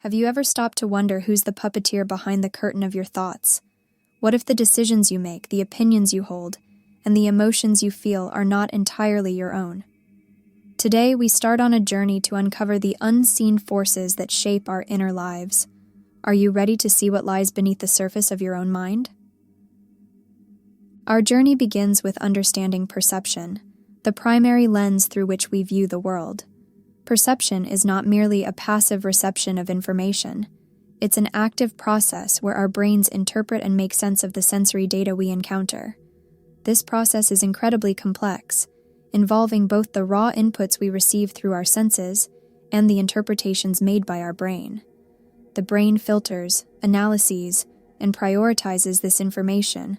Have you ever stopped to wonder who's the puppeteer behind the curtain of your thoughts? What if the decisions you make, the opinions you hold, and the emotions you feel are not entirely your own? Today, we start on a journey to uncover the unseen forces that shape our inner lives. Are you ready to see what lies beneath the surface of your own mind? Our journey begins with understanding perception, the primary lens through which we view the world. Perception is not merely a passive reception of information. It's an active process where our brains interpret and make sense of the sensory data we encounter. This process is incredibly complex, involving both the raw inputs we receive through our senses and the interpretations made by our brain. The brain filters, analyses, and prioritizes this information,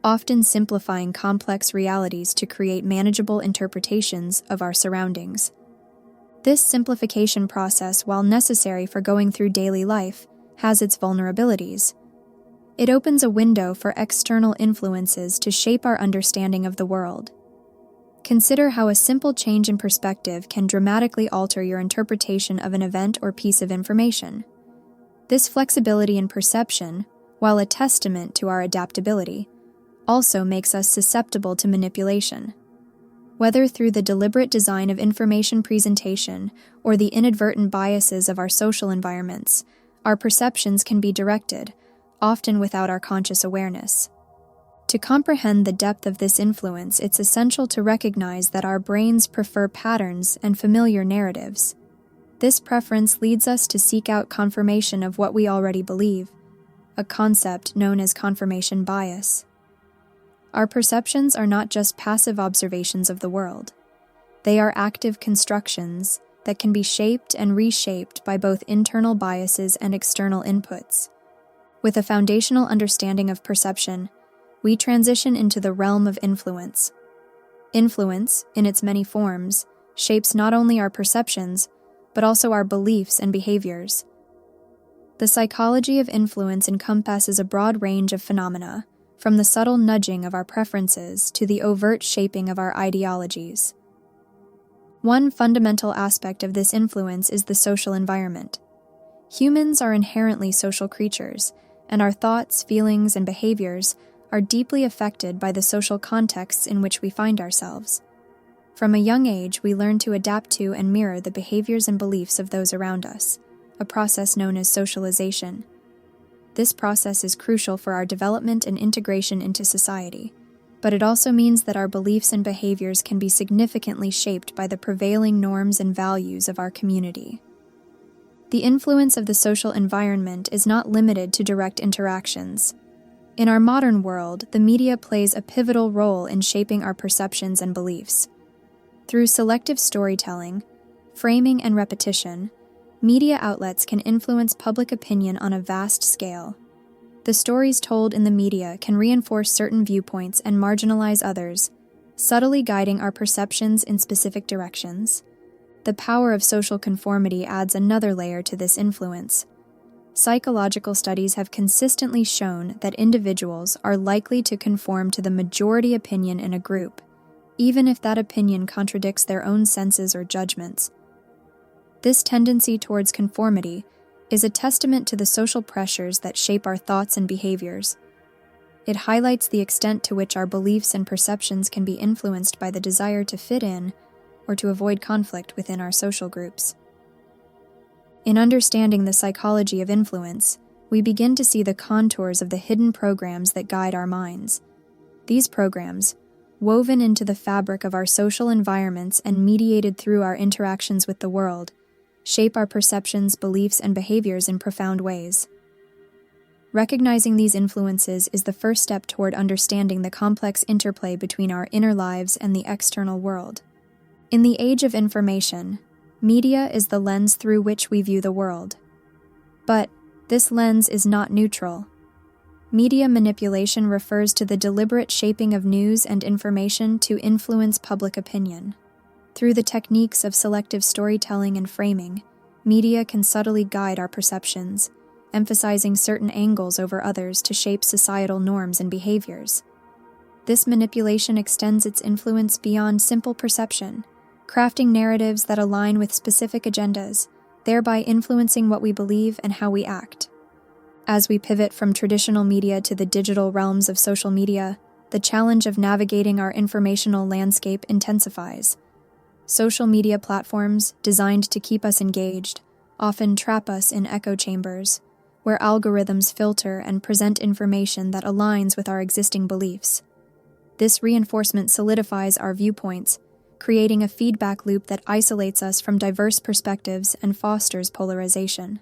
often simplifying complex realities to create manageable interpretations of our surroundings. This simplification process, while necessary for going through daily life, has its vulnerabilities. It opens a window for external influences to shape our understanding of the world. Consider how a simple change in perspective can dramatically alter your interpretation of an event or piece of information. This flexibility in perception, while a testament to our adaptability, also makes us susceptible to manipulation. Whether through the deliberate design of information presentation or the inadvertent biases of our social environments, our perceptions can be directed, often without our conscious awareness. To comprehend the depth of this influence, it's essential to recognize that our brains prefer patterns and familiar narratives. This preference leads us to seek out confirmation of what we already believe, a concept known as confirmation bias. Our perceptions are not just passive observations of the world. They are active constructions that can be shaped and reshaped by both internal biases and external inputs. With a foundational understanding of perception, we transition into the realm of influence. Influence, in its many forms, shapes not only our perceptions, but also our beliefs and behaviors. The psychology of influence encompasses a broad range of phenomena, from the subtle nudging of our preferences to the overt shaping of our ideologies. One fundamental aspect of this influence is the social environment. Humans are inherently social creatures, and our thoughts, feelings, and behaviors are deeply affected by the social contexts in which we find ourselves. From a young age, we learn to adapt to and mirror the behaviors and beliefs of those around us, a process known as socialization. This process is crucial for our development and integration into society, but it also means that our beliefs and behaviors can be significantly shaped by the prevailing norms and values of our community. The influence of the social environment is not limited to direct interactions. In our modern world, the media plays a pivotal role in shaping our perceptions and beliefs. Through selective storytelling, framing, and repetition, media outlets can influence public opinion on a vast scale. The stories told in the media can reinforce certain viewpoints and marginalize others, subtly guiding our perceptions in specific directions. The power of social conformity adds another layer to this influence. Psychological studies have consistently shown that individuals are likely to conform to the majority opinion in a group, even if that opinion contradicts their own senses or judgments. This tendency towards conformity is a testament to the social pressures that shape our thoughts and behaviors. It highlights the extent to which our beliefs and perceptions can be influenced by the desire to fit in or to avoid conflict within our social groups. In understanding the psychology of influence, we begin to see the contours of the hidden programs that guide our minds. These programs, woven into the fabric of our social environments and mediated through our interactions with the world, shape our perceptions, beliefs, and behaviors in profound ways. Recognizing these influences is the first step toward understanding the complex interplay between our inner lives and the external world. In the age of information, media is the lens through which we view the world. But this lens is not neutral. Media manipulation refers to the deliberate shaping of news and information to influence public opinion. Through the techniques of selective storytelling and framing, media can subtly guide our perceptions, emphasizing certain angles over others to shape societal norms and behaviors. This manipulation extends its influence beyond simple perception, crafting narratives that align with specific agendas, thereby influencing what we believe and how we act. As we pivot from traditional media to the digital realms of social media, the challenge of navigating our informational landscape intensifies. Social media platforms, designed to keep us engaged, often trap us in echo chambers, where algorithms filter and present information that aligns with our existing beliefs. This reinforcement solidifies our viewpoints, creating a feedback loop that isolates us from diverse perspectives and fosters polarization.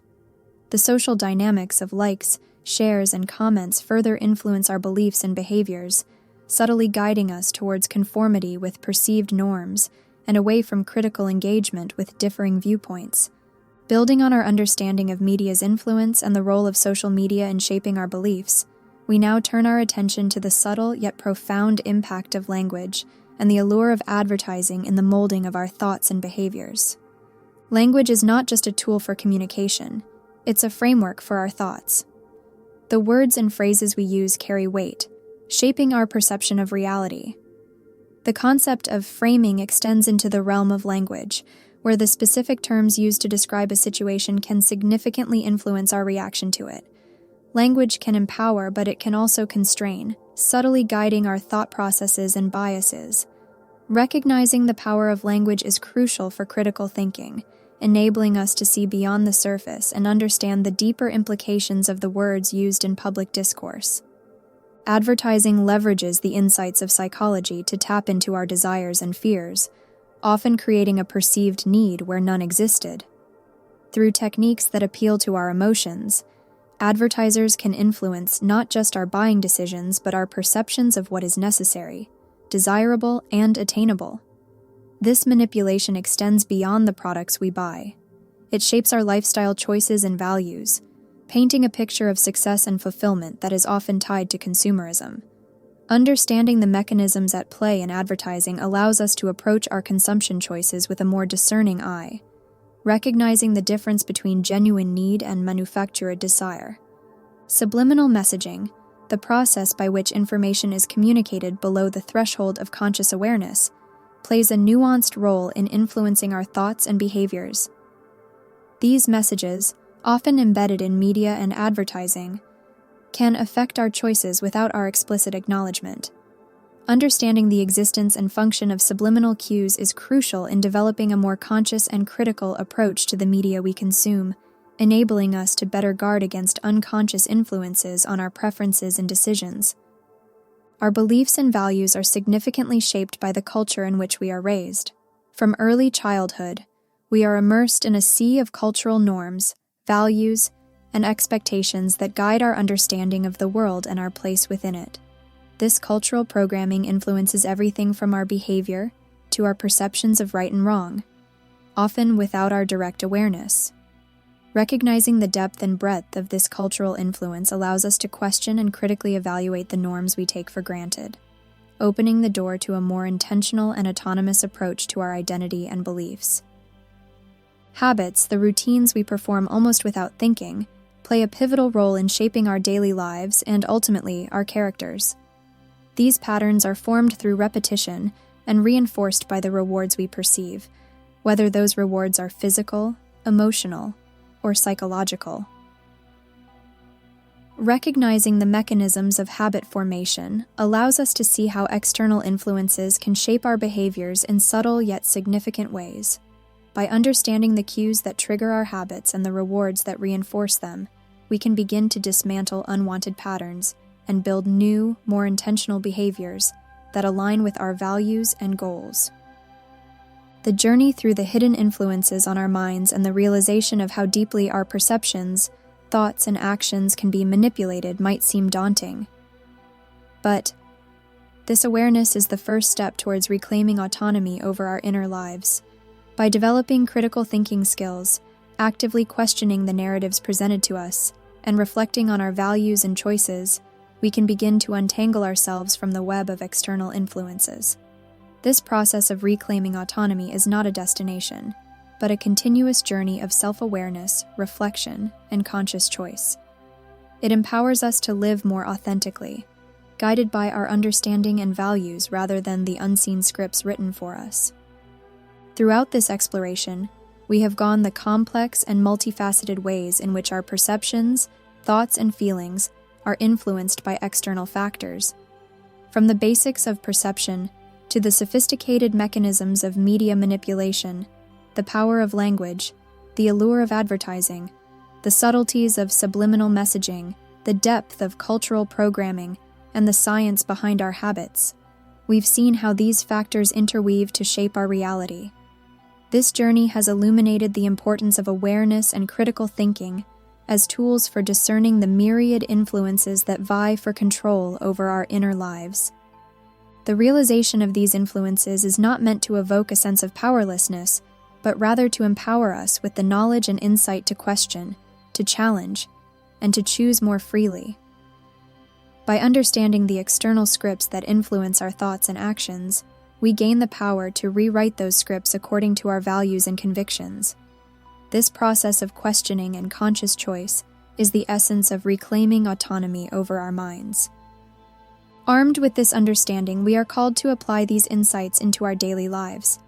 The social dynamics of likes, shares, and comments further influence our beliefs and behaviors, subtly guiding us towards conformity with perceived norms and away from critical engagement with differing viewpoints. Building on our understanding of media's influence and the role of social media in shaping our beliefs, we now turn our attention to the subtle yet profound impact of language and the allure of advertising in the molding of our thoughts and behaviors. Language is not just a tool for communication, it's a framework for our thoughts. The words and phrases we use carry weight, shaping our perception of reality. The concept of framing extends into the realm of language, where the specific terms used to describe a situation can significantly influence our reaction to it. Language can empower, but it can also constrain, subtly guiding our thought processes and biases. Recognizing the power of language is crucial for critical thinking, enabling us to see beyond the surface and understand the deeper implications of the words used in public discourse. Advertising leverages the insights of psychology to tap into our desires and fears, often creating a perceived need where none existed. Through techniques that appeal to our emotions, advertisers can influence not just our buying decisions but our perceptions of what is necessary, desirable, and attainable. This manipulation extends beyond the products we buy. It shapes our lifestyle choices and values, painting a picture of success and fulfillment that is often tied to consumerism. Understanding the mechanisms at play in advertising allows us to approach our consumption choices with a more discerning eye, recognizing the difference between genuine need and manufactured desire. Subliminal messaging, the process by which information is communicated below the threshold of conscious awareness, plays a nuanced role in influencing our thoughts and behaviors. These messages, often embedded in media and advertising, can affect our choices without our explicit acknowledgement. Understanding the existence and function of subliminal cues is crucial in developing a more conscious and critical approach to the media we consume, enabling us to better guard against unconscious influences on our preferences and decisions. Our beliefs and values are significantly shaped by the culture in which we are raised. From early childhood, we are immersed in a sea of cultural norms, values, and expectations that guide our understanding of the world and our place within it. This cultural programming influences everything from our behavior to our perceptions of right and wrong, often without our direct awareness. Recognizing the depth and breadth of this cultural influence allows us to question and critically evaluate the norms we take for granted, opening the door to a more intentional and autonomous approach to our identity and beliefs. Habits, the routines we perform almost without thinking, play a pivotal role in shaping our daily lives and ultimately our characters. These patterns are formed through repetition and reinforced by the rewards we perceive, whether those rewards are physical, emotional, or psychological. Recognizing the mechanisms of habit formation allows us to see how external influences can shape our behaviors in subtle yet significant ways. By understanding the cues that trigger our habits and the rewards that reinforce them, we can begin to dismantle unwanted patterns and build new, more intentional behaviors that align with our values and goals. The journey through the hidden influences on our minds and the realization of how deeply our perceptions, thoughts, and actions can be manipulated might seem daunting. But this awareness is the first step towards reclaiming autonomy over our inner lives. By developing critical thinking skills, actively questioning the narratives presented to us, and reflecting on our values and choices, we can begin to untangle ourselves from the web of external influences. This process of reclaiming autonomy is not a destination, but a continuous journey of self-awareness, reflection, and conscious choice. It empowers us to live more authentically, guided by our understanding and values rather than the unseen scripts written for us. Throughout this exploration, we have gone the complex and multifaceted ways in which our perceptions, thoughts, and feelings are influenced by external factors. From the basics of perception to the sophisticated mechanisms of media manipulation, the power of language, the allure of advertising, the subtleties of subliminal messaging, the depth of cultural programming, and the science behind our habits, we've seen how these factors interweave to shape our reality. This journey has illuminated the importance of awareness and critical thinking as tools for discerning the myriad influences that vie for control over our inner lives. The realization of these influences is not meant to evoke a sense of powerlessness, but rather to empower us with the knowledge and insight to question, to challenge, and to choose more freely. By understanding the external scripts that influence our thoughts and actions, we gain the power to rewrite those scripts according to our values and convictions. This process of questioning and conscious choice is the essence of reclaiming autonomy over our minds. Armed with this understanding, we are called to apply these insights into our daily lives.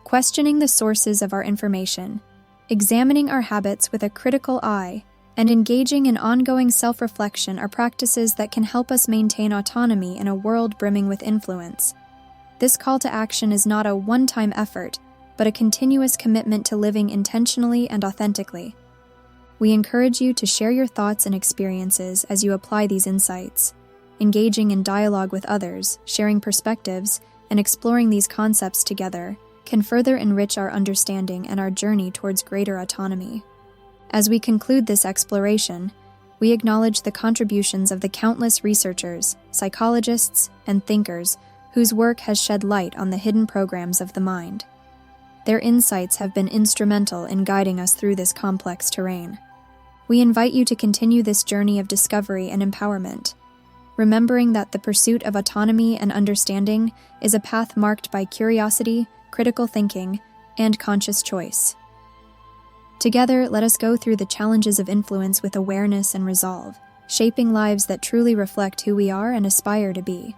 Questioning the sources of our information, examining our habits with a critical eye, and engaging in ongoing self-reflection are practices that can help us maintain autonomy in a world brimming with influence. This call to action is not a one-time effort, but a continuous commitment to living intentionally and authentically. We encourage you to share your thoughts and experiences as you apply these insights. Engaging in dialogue with others, sharing perspectives, and exploring these concepts together can further enrich our understanding and our journey towards greater autonomy. As we conclude this exploration, we acknowledge the contributions of the countless researchers, psychologists, and thinkers whose work has shed light on the hidden programs of the mind. Their insights have been instrumental in guiding us through this complex terrain. We invite you to continue this journey of discovery and empowerment, remembering that the pursuit of autonomy and understanding is a path marked by curiosity, critical thinking, and conscious choice. Together, let us go through the challenges of influence with awareness and resolve, shaping lives that truly reflect who we are and aspire to be.